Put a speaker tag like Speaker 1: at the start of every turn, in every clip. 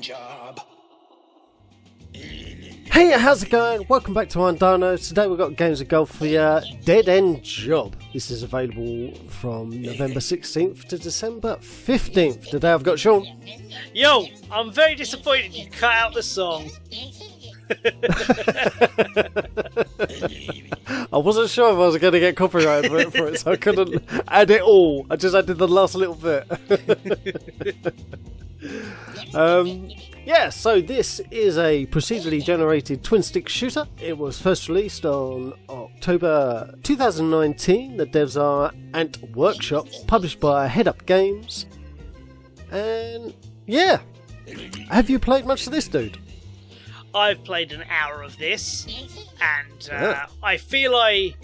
Speaker 1: job.
Speaker 2: Hey, how's it going? Welcome back to Dinos. Today we've got games of golf for you. Dead End Job. This is available from November 16th to December 15th. Today I've got Shaun.
Speaker 3: Yo, I'm very disappointed you cut out the song.
Speaker 2: I wasn't sure if I was going to get copyrighted for it, so I couldn't add it all. I just added the last little bit. Yeah, so this is a procedurally generated twin-stick shooter. It was first released on October 2019. The devs are Ant Workshop, published by Headup Games. And yeah, have you played much of this, dude?
Speaker 3: I've played an hour of this, and I feel I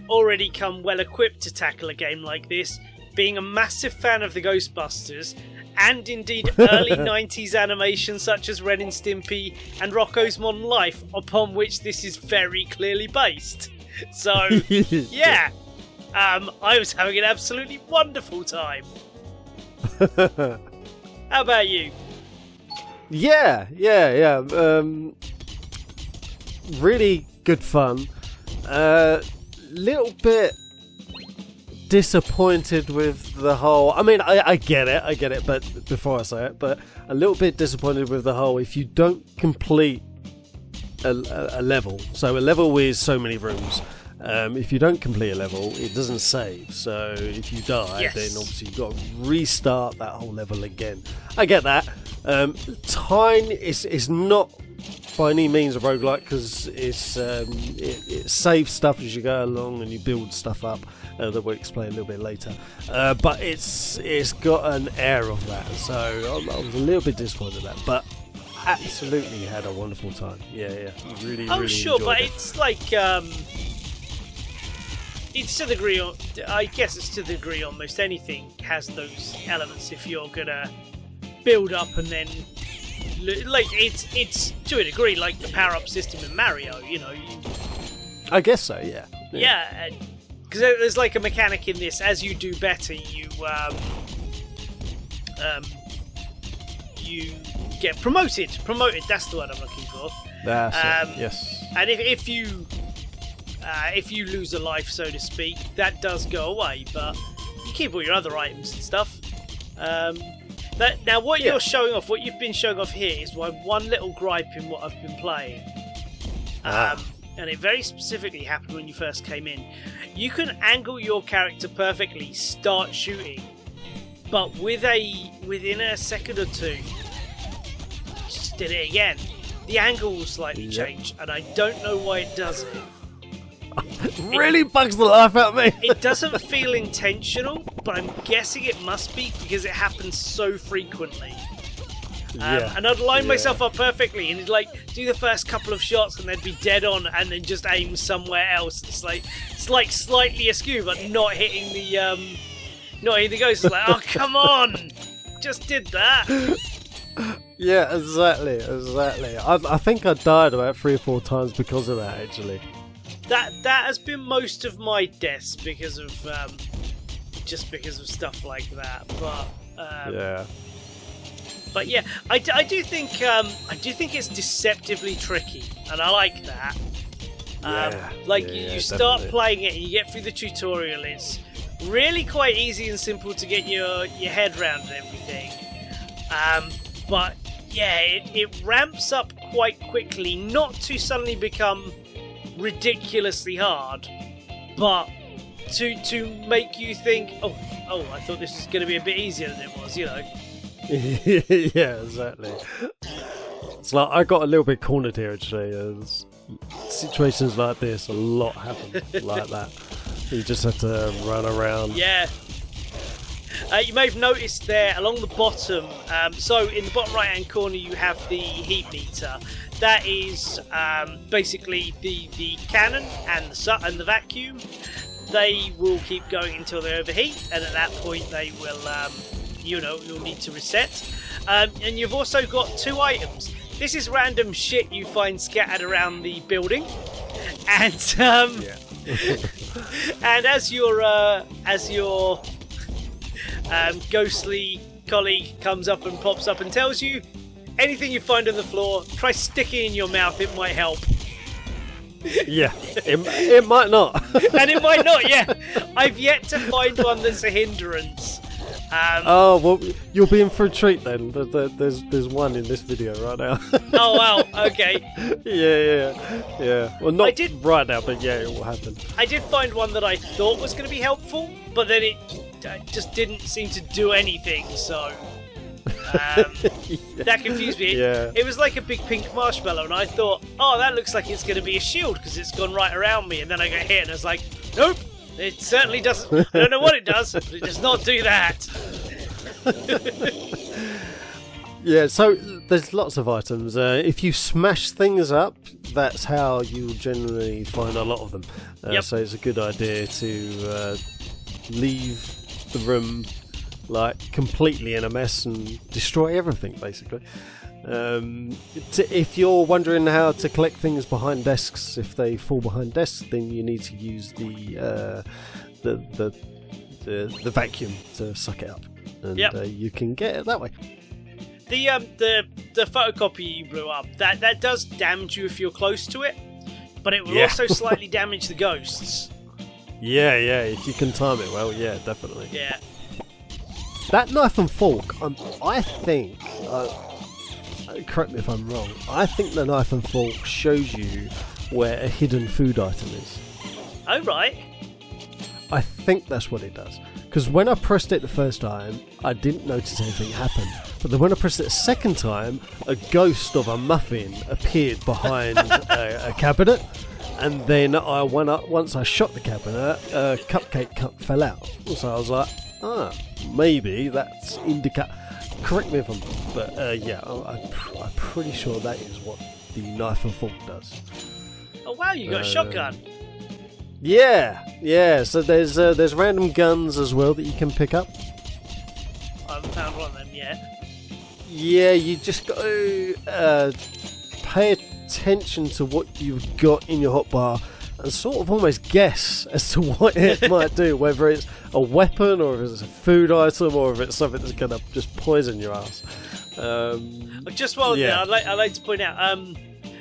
Speaker 3: already come well equipped to tackle a game like this, being a massive fan of the Ghostbusters, and indeed early 90s animation such as Ren and Stimpy and Rocko's Modern Life, upon which this is very clearly based. So, yeah, I was having an absolutely wonderful time. How about you?
Speaker 2: Yeah. Really good fun. Little bit disappointed with the whole. I mean, I get it. But before I say it, but a little bit disappointed with the whole. If you don't complete a level, so a level with so many rooms. If you don't complete a level, it doesn't save. So if you die, then obviously you've got to restart that whole level again. I get that. Time is not by any means a roguelike because it saves stuff as you go along and you build stuff up that we'll explain a little bit later. But it's got an air of that. So I was a little bit disappointed at that, but absolutely had a wonderful time. Yeah, really.
Speaker 3: Oh,
Speaker 2: really
Speaker 3: sure,
Speaker 2: enjoyed
Speaker 3: but
Speaker 2: it.
Speaker 3: it's like it's to the degree. I guess it's to the degree almost anything has those elements. If you're gonna build up and then like it's to a degree like the power-up system in Mario, you know.
Speaker 2: I guess so. Yeah.
Speaker 3: Because there's like a mechanic in this. As you do better, you get promoted. That's the word I'm looking for.
Speaker 2: That's it. Yes.
Speaker 3: And if you lose a life, so to speak, that does go away. But you keep all your other items and stuff. Now, what you're showing off, what you've been showing off here, is my one little gripe in what I've been playing. And it very specifically happened when you first came in. You can angle your character perfectly, start shooting, but within a second or two, just did it again. The angle will slightly change, and I don't know why it does it.
Speaker 2: Really bugs the life out of me.
Speaker 3: It doesn't feel intentional, but I'm guessing it must be because it happens so frequently. And I'd line myself up perfectly and like do the first couple of shots and they'd be dead on and then just aim somewhere else. It's like slightly askew but not hitting the ghost. It's like, oh come on, just did that.
Speaker 2: Yeah, exactly. I think I died about 3 or 4 times because of that, actually.
Speaker 3: That has been most of my deaths because of stuff like that. But yeah, I do think it's deceptively tricky, and I like that. You start playing it and you get through the tutorial. It's really quite easy and simple to get your head around and everything. But yeah, it ramps up quite quickly, not to suddenly become ridiculously hard, but to make you think, oh, I thought this was going to be a bit easier than it was, you know.
Speaker 2: Yeah, exactly. It's like I got a little bit cornered here actually. Situations like this, a lot happen like that. You just have to run around.
Speaker 3: Yeah. You may have noticed there along the bottom, so in the bottom right hand corner you have the heat meter. That is basically the cannon and the vacuum. They will keep going until they overheat, and at that point they will, you'll need to reset. And you've also got 2 items. This is random shit you find scattered around the building, and and as your ghostly colleague comes up and pops up and tells you, anything you find on the floor, try sticking in your mouth. It might help.
Speaker 2: Yeah, it might not.
Speaker 3: And it might not, yeah. I've yet to find one that's a hindrance.
Speaker 2: Oh, well, you'll be in for a treat then. There's one in this video right now.
Speaker 3: Oh, wow, okay.
Speaker 2: Yeah. Well, not right now, but yeah, it will happen.
Speaker 3: I did find one that I thought was going to be helpful, but then it just didn't seem to do anything, so... That confused me.
Speaker 2: Yeah.
Speaker 3: It was like a big pink marshmallow, and I thought, oh, that looks like it's going to be a shield because it's gone right around me. And then I got hit, and I was like, nope, it certainly doesn't. I don't know what it does, but it does not do that.
Speaker 2: Yeah, so there's lots of items. If you smash things up, that's how you'll generally find a lot of them.
Speaker 3: Yep.
Speaker 2: So it's a good idea to leave the room like completely in a mess and destroy everything, basically. If you're wondering how to collect things behind desks, if they fall behind desks, then you need to use the vacuum to suck it up, and you can get it that way.
Speaker 3: The photocopy you blew up, that does damage you if you're close to it, but it will also slightly damage the ghosts.
Speaker 2: Yeah, if you can time it well, yeah, definitely.
Speaker 3: Yeah.
Speaker 2: That knife and fork, I think, correct me if I'm wrong, I think the knife and fork shows you where a hidden food item is.
Speaker 3: Oh, right.
Speaker 2: I think that's what it does. Because when I pressed it the first time, I didn't notice anything happen. But then when I pressed it a second time, a ghost of a muffin appeared behind a cabinet. And then once I shot the cabinet, a cupcake cup fell out. So I was like, maybe that's correct me if I'm wrong, but I'm pretty sure that is what the knife and fork does.
Speaker 3: Oh wow, you got a shotgun.
Speaker 2: Yeah. So there's random guns as well that you can pick up.
Speaker 3: I haven't found one of them yet.
Speaker 2: Yeah, you just got to pay attention to what you've got in your hotbar and sort of almost guess as to what it might do, whether it's a weapon or if it's a food item or if it's something that's going to just poison your ass.
Speaker 3: Just while there, I'd like to point out,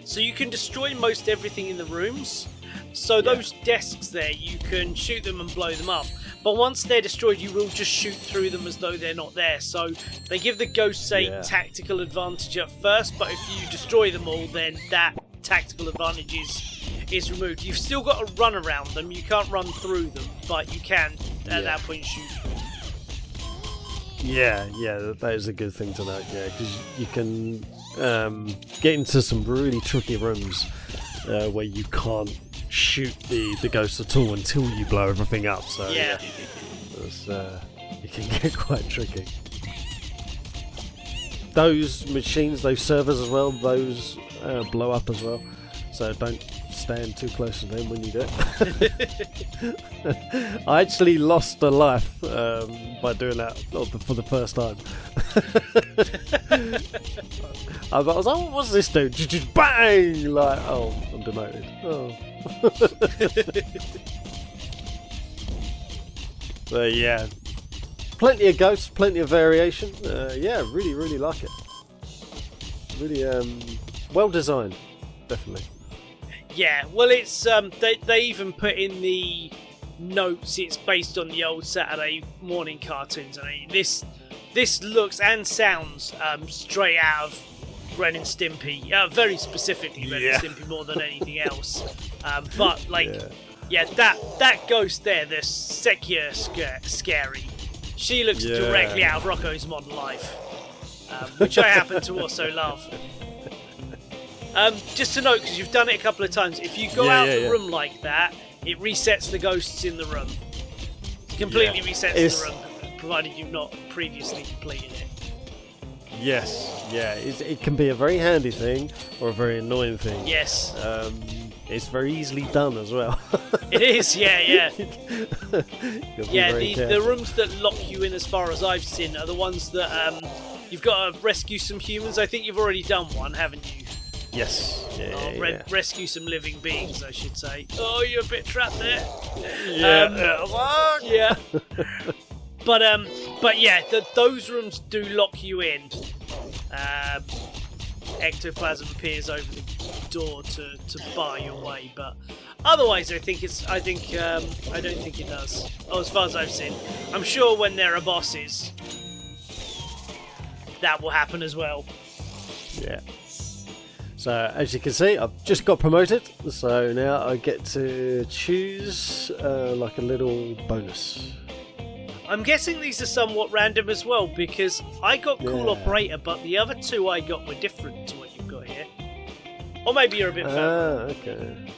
Speaker 3: so you can destroy most everything in the rooms. So those desks there, you can shoot them and blow them up. But once they're destroyed, you will just shoot through them as though they're not there. So they give the ghosts a tactical advantage at first, but if you destroy them all, then that tactical advantage is removed. You've still got to run around them. You can't run through them, but you can at that point shoot them.
Speaker 2: Yeah, that is a good thing to note. Yeah, because you can get into some really tricky rooms where you can't shoot the ghosts at all until you blow everything up. So it can get quite tricky. Those machines, those servers as well, those blow up as well. So don't stand too close to them when you do it. I actually lost a life by doing that for the first time. I was like, what was this dude? Just bang! Like, oh, I'm demoted. Oh. But yeah, plenty of ghosts, plenty of variation. Really, really like it. Really well designed, definitely.
Speaker 3: Yeah, well, it's they even put in the notes it's based on the old Saturday morning cartoons. I mean, this looks and sounds straight out of Ren and Stimpy, very specifically Ren and Stimpy more than anything else. But that ghost there, the Sekia Scary, she looks directly out of Rocco's Modern Life, which I happen to also love. Just to note, because you've done it a couple of times, if you go out the room like that, it resets the ghosts in the room. Completely resets the room, provided you've not previously completed it.
Speaker 2: Yes, it can be a very handy thing or a very annoying thing.
Speaker 3: Yes.
Speaker 2: It's very easily done as well.
Speaker 3: It is, yeah. The rooms that lock you in, as far as I've seen, are the ones that you've got to rescue some humans. I think you've already done one, haven't you?
Speaker 2: Yes.
Speaker 3: Rescue some living beings, I should say. Oh, you're a bit trapped there.
Speaker 2: Yeah.
Speaker 3: But yeah, those rooms do lock you in. ectoplasm appears over the door to bar your way. But otherwise, I don't think it does. Oh, as far as I've seen, I'm sure when there are bosses, that will happen as well.
Speaker 2: Yeah. So as you can see, I've just got promoted, so now I get to choose like a little bonus.
Speaker 3: I'm guessing these are somewhat random as well, because I got Cool Operator, but the other two I got were different to what you've got here. Or maybe you're a bit further.
Speaker 2: Okay.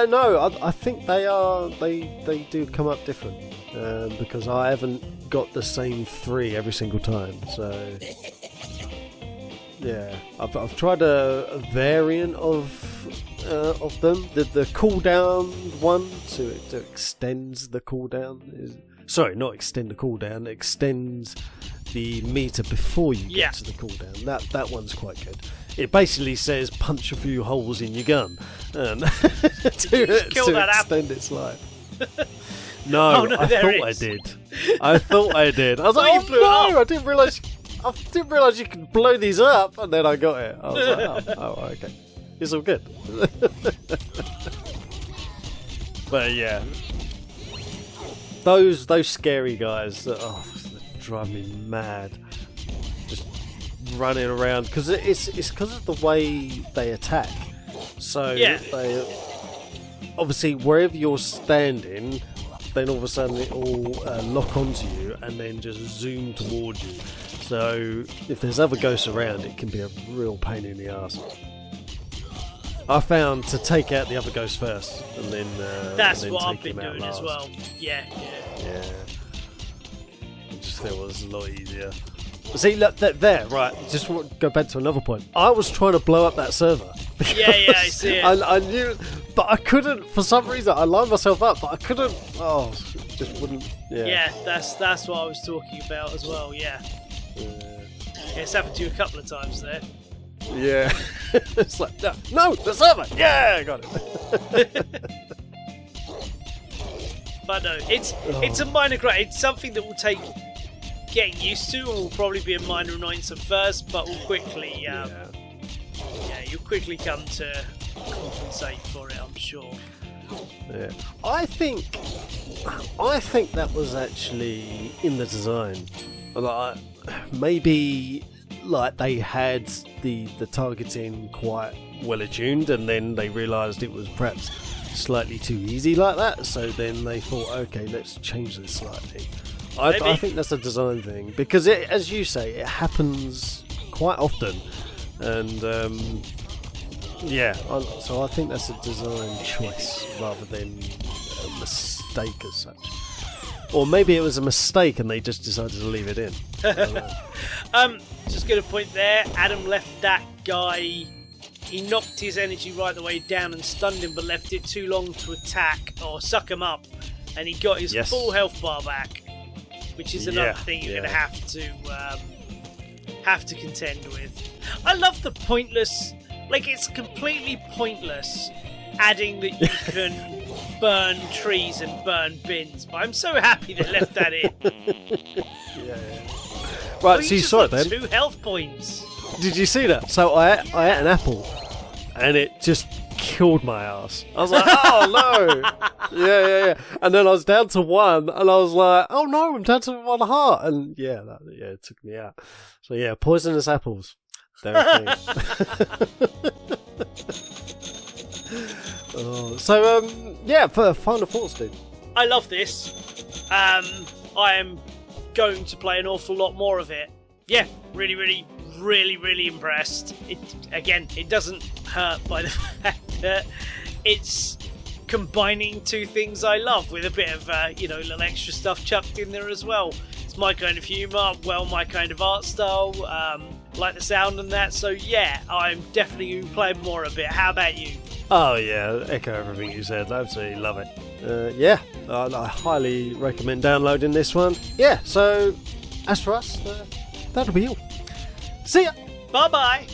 Speaker 2: No, I think they do come up different, because I haven't got the same 3 every single time, so... Yeah, I've tried a variant of them. The cooldown one, so it extends the cooldown. Sorry, not extend the cooldown. It extends the meter before you get to the cooldown. That one's quite good. It basically says punch a few holes in your gun to extend its life. No, I thought I did. I was like, oh no, I didn't realise you could blow these up, and then I got it. I was like, oh, okay. It's all good. But yeah, those scary guys, they drive me mad. Just running around, because it's because of the way they attack. So they obviously, wherever you're standing, then all of a sudden it all lock onto you and then just zoom towards you. So if there's other ghosts around, it can be a real pain in the arse. I found to take out the other ghost first, and then
Speaker 3: that's
Speaker 2: and then
Speaker 3: what
Speaker 2: take
Speaker 3: I've been
Speaker 2: him out
Speaker 3: doing
Speaker 2: last.
Speaker 3: as well. Yeah.
Speaker 2: I just feel it was a lot easier. See, look, there, right. Just want to go back to another point. I was trying to blow up that server.
Speaker 3: Yeah, I see it.
Speaker 2: I knew, but I couldn't. For some reason, I lined myself up, but I couldn't. Oh, it just wouldn't. Yeah.
Speaker 3: Yeah, that's what I was talking about as well. Yeah. It's happened to you a couple of times there.
Speaker 2: Yeah. It's like, no, the server. Yeah, I got it.
Speaker 3: But no, it's a minor gripe. It's something that will take getting used to, and will probably be a minor annoyance at first, but will quickly, you'll quickly come to compensate for it, I'm sure.
Speaker 2: Yeah, I think that was actually in the design. Like, maybe like they had the targeting quite well attuned, and then they realised it was perhaps slightly too easy like that. So then they thought, okay, let's change this slightly. I think that's a design thing, because as you say, it happens quite often, and so I think that's a design choice rather than a mistake as such. Or maybe it was a mistake and they just decided to leave it in. I don't know.
Speaker 3: Just going to point there, Adam left that guy, he knocked his energy right the way down and stunned him, but left it too long to attack or suck him up, and he got his full health bar back, which is another thing you're going to have to contend with. I love the pointless, like, it's completely pointless adding that you can burn trees and burn bins, but I'm so happy they left that in.
Speaker 2: Right, so you saw it then.
Speaker 3: 2 health points.
Speaker 2: Did you see that? So I ate an apple, and it just killed my ass. I was like, oh no. Yeah. And then I was down to 1, and I was like, oh no, I'm down to 1 heart. And it took me out. So yeah, poisonous apples. They're a thing. For final thoughts, dude.
Speaker 3: I love this. I am going to play an awful lot more of it. Yeah, really impressed. It doesn't hurt by the fact that it's combining 2 things I love with a bit of little extra stuff chucked in there as well. It's my kind of humour, my kind of art style, like the sound and that. So yeah, I'm definitely going to play more of it. How about you?
Speaker 2: Oh yeah, echo everything you said. Absolutely love it. I highly recommend downloading this one. Yeah, so as for us, that'll be all. See ya.
Speaker 3: Bye bye.